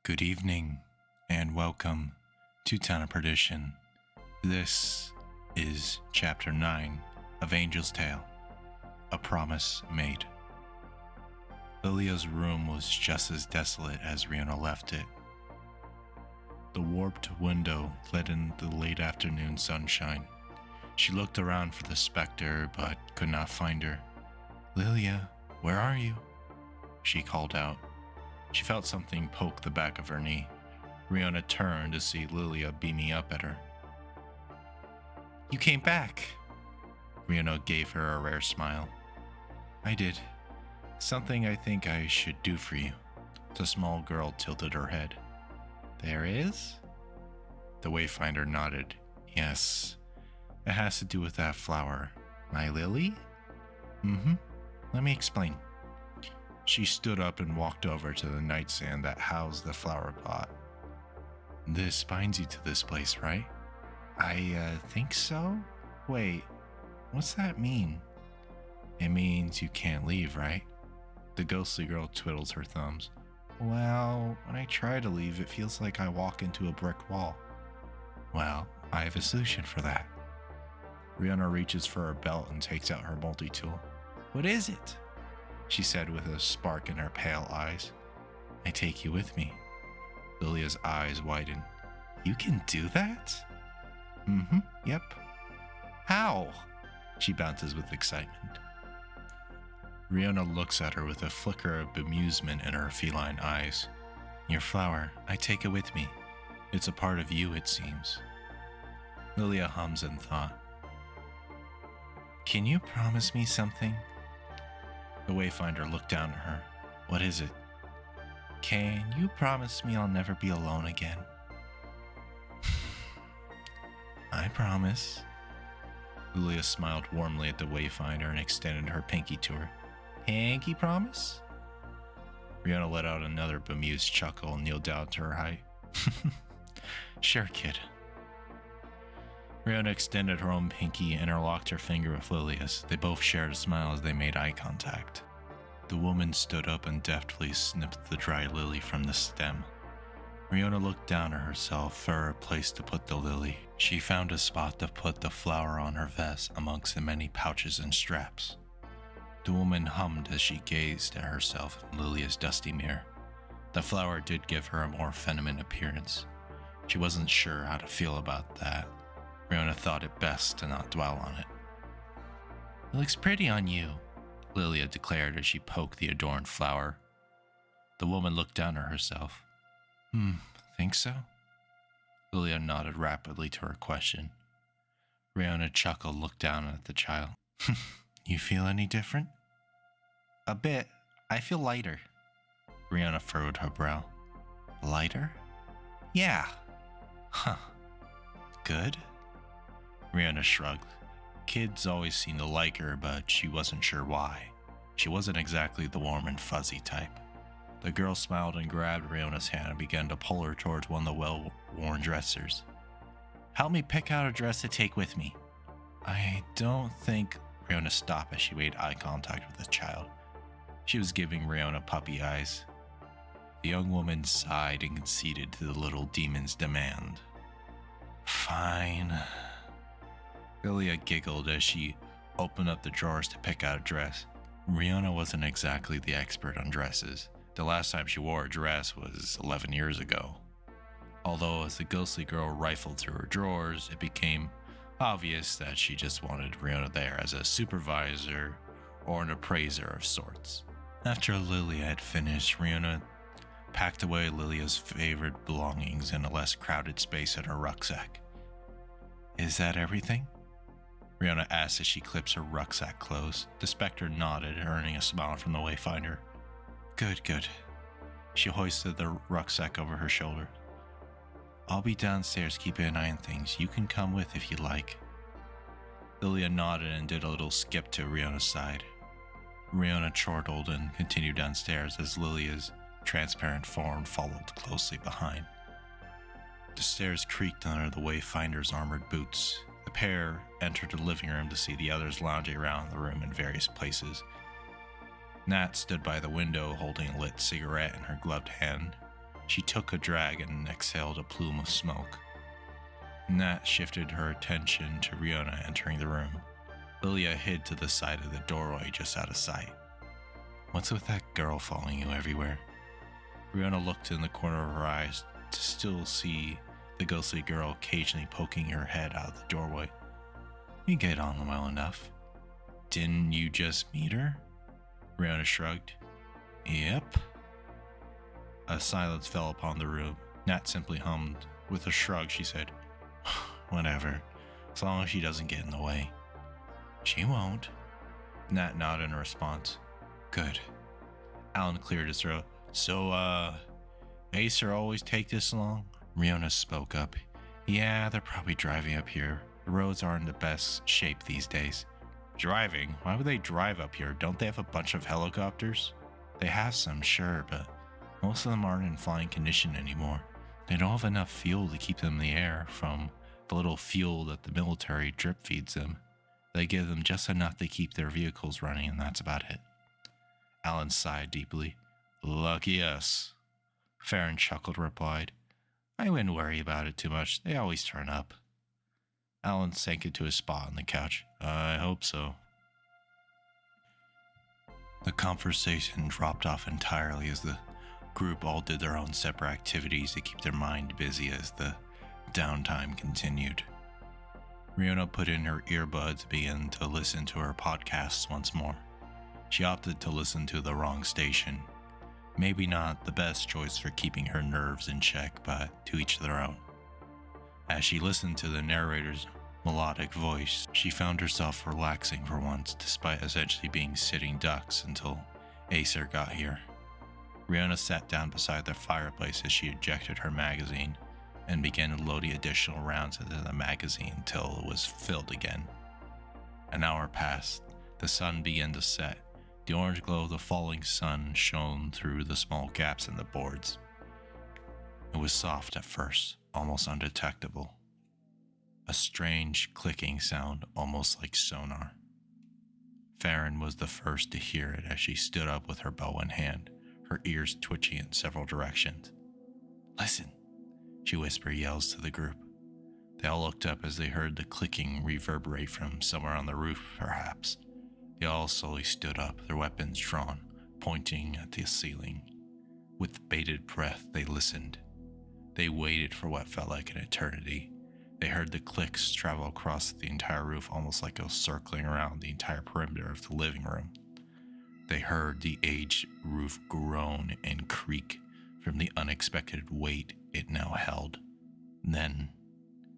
Good evening, and welcome to Town of Perdition. This is Chapter 9 of Angel's Tale, A Promise Made. Lilia's room was just as desolate as Riona left it. The warped window let in the late afternoon sunshine. She looked around for the specter, but could not find her. "Lilia, where are you?" she called out. She felt something poke the back of her knee. Riona turned to see Lilia beaming up at her. "You came back!" Riona gave her a rare smile. "I did. Something I think I should do for you." The small girl tilted her head. "There is?" The Wayfinder nodded. "Yes. It has to do with that flower." "My lily?" "Mm-hmm. Let me explain." She stood up and walked over to the nightstand that housed the flower pot. "This binds you to this place, right?" I think so? Wait, what's that mean?" "It means you can't leave, right?" The ghostly girl twiddles her thumbs. "Well, when I try to leave, it feels like I walk into a brick wall." "Well, I have a solution for that." Riona reaches for her belt and takes out her multi-tool. "What is it?" she said with a spark in her pale eyes. "I take you with me." Lilia's eyes widen. "You can do that?" "Mm-hmm, yep." "How?" She bounces with excitement. Riona looks at her with a flicker of bemusement in her feline eyes. "Your flower, I take it with me. It's a part of you, it seems." Lilia hums in thought. "Can you promise me something?" The Wayfinder looked down at her. "What is it?" "Can you promise me I'll never be alone again?" "I promise." Lilia smiled warmly at the Wayfinder and extended her pinky to her. "Pinky promise?" Riona let out another bemused chuckle and kneeled down to her height. "Sure, kid." Riona extended her own pinky and interlocked her finger with Lilia's. They both shared a smile as they made eye contact. The woman stood up and deftly snipped the dry lily from the stem. Riona looked down at herself for a place to put the lily. She found a spot to put the flower on her vest amongst the many pouches and straps. The woman hummed as she gazed at herself in Lilia's dusty mirror. The flower did give her a more feminine appearance. She wasn't sure how to feel about that. Riona thought it best to not dwell on it. "It looks pretty on you," Lilia declared as she poked the adorned flower. The woman looked down at herself. Think so?" Lilia nodded rapidly to her question. Riona chuckled, looked down at the child. "You feel any different?" "A bit. I feel lighter." Riona furrowed her brow. "Lighter?" "Yeah." "Huh. Good?" Riona shrugged. Kids always seemed to like her, but she wasn't sure why. She wasn't exactly the warm and fuzzy type. The girl smiled and grabbed Riona's hand and began to pull her towards one of the well-worn dressers. "Help me pick out a dress to take with me." "I don't think..." Riona stopped as she made eye contact with the child. She was giving Riona puppy eyes. The young woman sighed and conceded to the little demon's demand. "Fine." Lilia giggled as she opened up the drawers to pick out a dress. Riona wasn't exactly the expert on dresses. The last time she wore a dress was 11 years ago. Although as the ghostly girl rifled through her drawers, it became obvious that she just wanted Riona there as a supervisor or an appraiser of sorts. After Lilia had finished, Riona packed away Lilia's favorite belongings in a less crowded space in her rucksack. "Is that everything?" Riona asked as she clips her rucksack closed. The specter nodded, earning a smile from the Wayfinder. Good. She hoisted the rucksack over her shoulder. "I'll be downstairs keeping an eye on things. You can come with if you like." Lilia nodded and did a little skip to Riona's side. Riona chortled and continued downstairs as Lilia's transparent form followed closely behind. The stairs creaked under the Wayfinder's armored boots. The pair entered the living room to see the others lounging around the room in various places. Nat stood by the window holding a lit cigarette in her gloved hand. She took a drag and exhaled a plume of smoke. Nat shifted her attention to Riona entering the room. Lilia hid to the side of the doorway just out of sight. What's with that girl following you everywhere? Riona looked in the corner of her eyes to still see the ghostly girl occasionally poking her head out of the doorway. You get on well enough. Didn't you just meet her? Riona shrugged. Yep. A silence fell upon the room. Nat simply hummed. With a shrug, she said, Whatever, as long as she doesn't get in the way. She won't. Nat nodded in response. Good. Alan cleared his throat. So, Acer always take this long? Riona spoke up. Yeah, they're probably driving up here. The roads aren't in the best shape these days. Driving? Why would they drive up here? Don't they have a bunch of helicopters? They have some, sure, but most of them aren't in flying condition anymore. They don't have enough fuel to keep them in the air from the little fuel that the military drip feeds them. They give them just enough to keep their vehicles running, and that's about it. Alan sighed deeply. Lucky us. Farron chuckled and replied, I wouldn't worry about it too much. They always turn up. Alan sank into his spot on the couch. I hope so. The conversation dropped off entirely as the group all did their own separate activities to keep their mind busy as the downtime continued. Riona put in her earbuds and began to listen to her podcasts once more. She opted to listen to the wrong station. Maybe not the best choice for keeping her nerves in check, but to each their own. As she listened to the narrator's melodic voice, she found herself relaxing for once, despite essentially being sitting ducks until Acer got here. Riona sat down beside the fireplace as she ejected her magazine and began loading additional rounds into the magazine until it was filled again. An hour passed. The sun began to set. The orange glow of the falling sun shone through the small gaps in the boards. It was soft at first, almost undetectable. A strange clicking sound, almost like sonar. Farron was the first to hear it as she stood up with her bow in hand, her ears twitching in several directions. Listen, she whispered yells to the group. They all looked up as they heard the clicking reverberate from somewhere on the roof, perhaps. They all slowly stood up, their weapons drawn, pointing at the ceiling. With bated breath, they listened. They waited for what felt like an eternity. They heard the clicks travel across the entire roof, almost like it was circling around the entire perimeter of the living room. They heard the aged roof groan and creak from the unexpected weight it now held. Then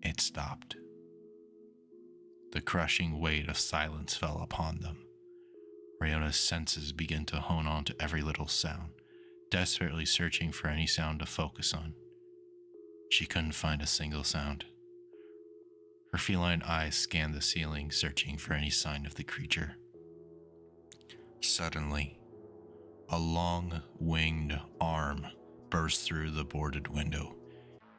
it stopped. The crushing weight of silence fell upon them. Riona's senses began to hone on to every little sound, desperately searching for any sound to focus on. She couldn't find a single sound. Her feline eyes scanned the ceiling, searching for any sign of the creature. Suddenly, a long, winged arm burst through the boarded window.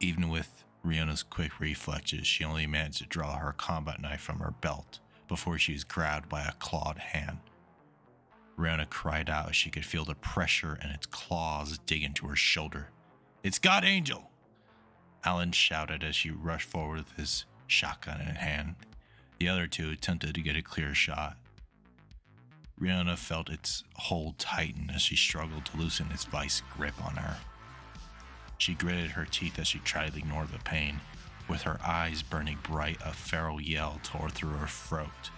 Even with Riona's quick reflexes, she only managed to draw her combat knife from her belt before she was grabbed by a clawed hand. Riona cried out as she could feel the pressure and its claws dig into her shoulder. It's God Angel! Alan shouted as she rushed forward with his shotgun in hand. The other two attempted to get a clear shot. Riona felt its hold tighten as she struggled to loosen its vice grip on her. She gritted her teeth as she tried to ignore the pain. With her eyes burning bright, a feral yell tore through her throat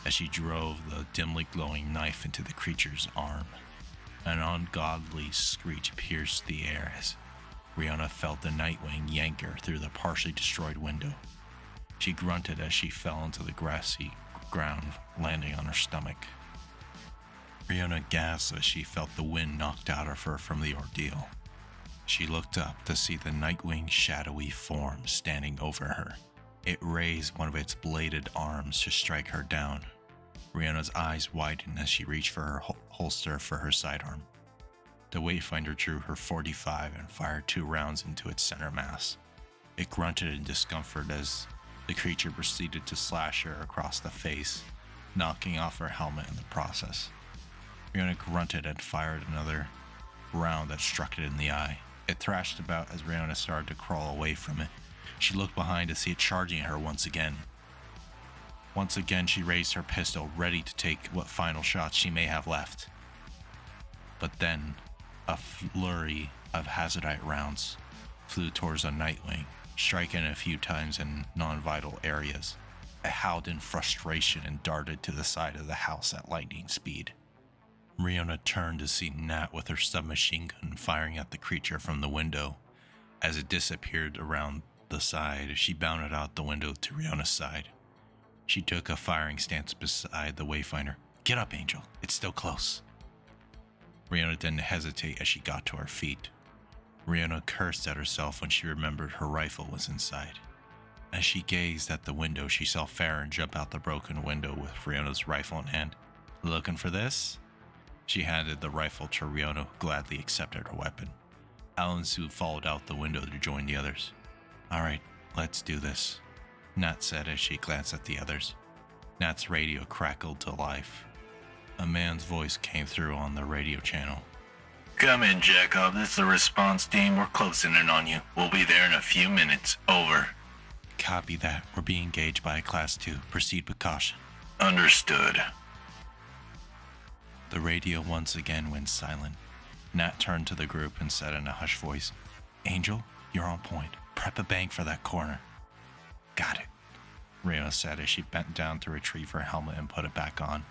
as she drove the dimly glowing knife into the creature's arm. An ungodly screech pierced the air as Riona felt the Nightwing yank her through the partially destroyed window. She grunted as she fell into the grassy ground, landing on her stomach. Riona gasped as she felt the wind knocked out of her from the ordeal. She looked up to see the Nightwing's shadowy form standing over her. It raised one of its bladed arms to strike her down. Riona's eyes widened as she reached for her holster for her sidearm. The Wayfinder drew her .45 and fired 2 rounds into its center mass. It grunted in discomfort as the creature proceeded to slash her across the face, knocking off her helmet in the process. Riona grunted and fired another round that struck it in the eye. It thrashed about as Riona started to crawl away from it. She looked behind to see it charging at her once again. Once again, she raised her pistol, ready to take what final shots she may have left. But then, a flurry of hazardite rounds flew towards the Nightwing, striking a few times in non-vital areas. It howled in frustration and darted to the side of the house at lightning speed. Riona turned to see Nat with her submachine gun firing at the creature from the window. As it disappeared around the side, she bounded out the window to Riona's side. She took a firing stance beside the Wayfinder. "Get up, Angel. It's still close." Riona didn't hesitate as she got to her feet. Riona cursed at herself when she remembered her rifle was inside. As she gazed at the window, she saw Farron jump out the broken window with Riona's rifle in hand. "Looking for this?" She handed the rifle to Riona, who gladly accepted her weapon. Alan Sue followed out the window to join the others. "All right, let's do this," Nat said as she glanced at the others. Nat's radio crackled to life. A man's voice came through on the radio channel. "Come in, Jacob. This is the response team. We're closing in on you. We'll be there in a few minutes. Over." "Copy that. We're being engaged by a Class 2. Proceed with caution." "Understood." The radio once again went silent. Nat turned to the group and said in a hushed voice, "Angel, you're on point. Prep a bang for that corner." "Got it," Riona said as she bent down to retrieve her helmet and put it back on.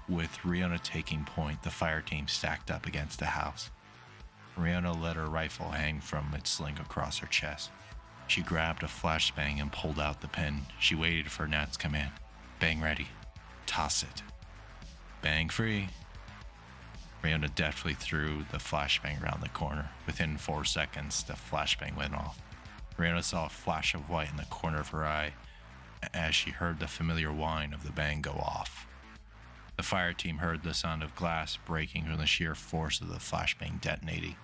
With Riona taking point, the fire team stacked up against the house. Riona let her rifle hang from its sling across her chest. She grabbed a flashbang and pulled out the pin. She waited for Nat's command. "Bang ready. Toss it." "Bang free." Riona deftly threw the flashbang around the corner. Within 4 seconds, the flashbang went off. Riona saw a flash of white in the corner of her eye as she heard the familiar whine of the bang go off. The fire team heard the sound of glass breaking from the sheer force of the flashbang detonating.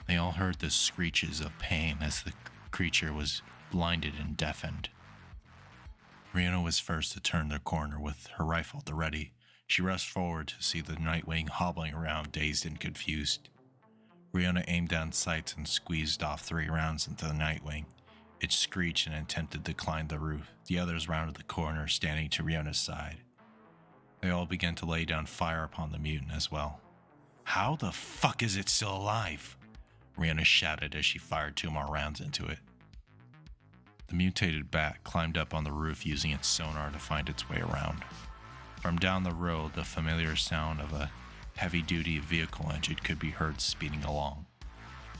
They all heard the screeches of pain as the creature was blinded and deafened. Riona was first to turn the corner with her rifle at the ready. She rushed forward to see the Nightwing hobbling around, dazed and confused. Riona aimed down sights and squeezed off 3 rounds into the Nightwing. It screeched and attempted to climb the roof. The others rounded the corner, standing to Riona's side. They all began to lay down fire upon the mutant as well. "How the fuck is it still alive?" Riona shouted as she fired 2 more rounds into it. The mutated bat climbed up on the roof using its sonar to find its way around. From down the road, the familiar sound of a heavy-duty vehicle engine could be heard speeding along.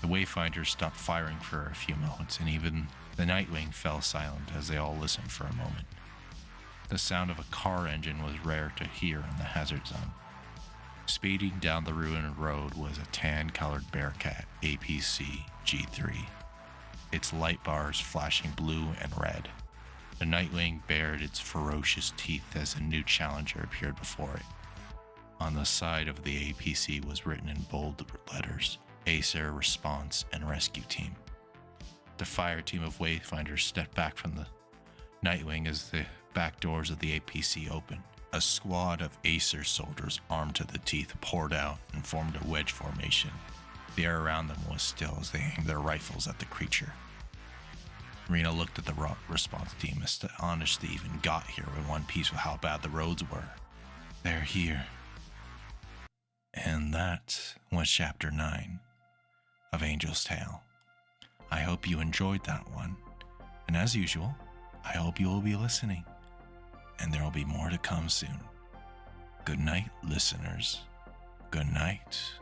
The Wayfinders stopped firing for a few moments, and even the Nightwing fell silent as they all listened for a moment. The sound of a car engine was rare to hear in the hazard zone. Speeding down the ruined road was a tan-colored Bearcat APC G3, its light bars flashing blue and red. The Nightwing bared its ferocious teeth as a new challenger appeared before it. On the side of the APC was written in bold letters, Acer Response and Rescue Team. The fire team of Wayfinders stepped back from the Nightwing as the back doors of the APC opened. A squad of Acer soldiers armed to the teeth poured out and formed a wedge formation. The air around them was still as they aimed their rifles at the creature. Rena looked at the response team, astonished they even got here in one piece with how bad the roads were. "They're here." And that was Chapter 9 of Angel's Tale. I hope you enjoyed that one. And as usual, I hope you will be listening. And there will be more to come soon. Good night, listeners. Good night.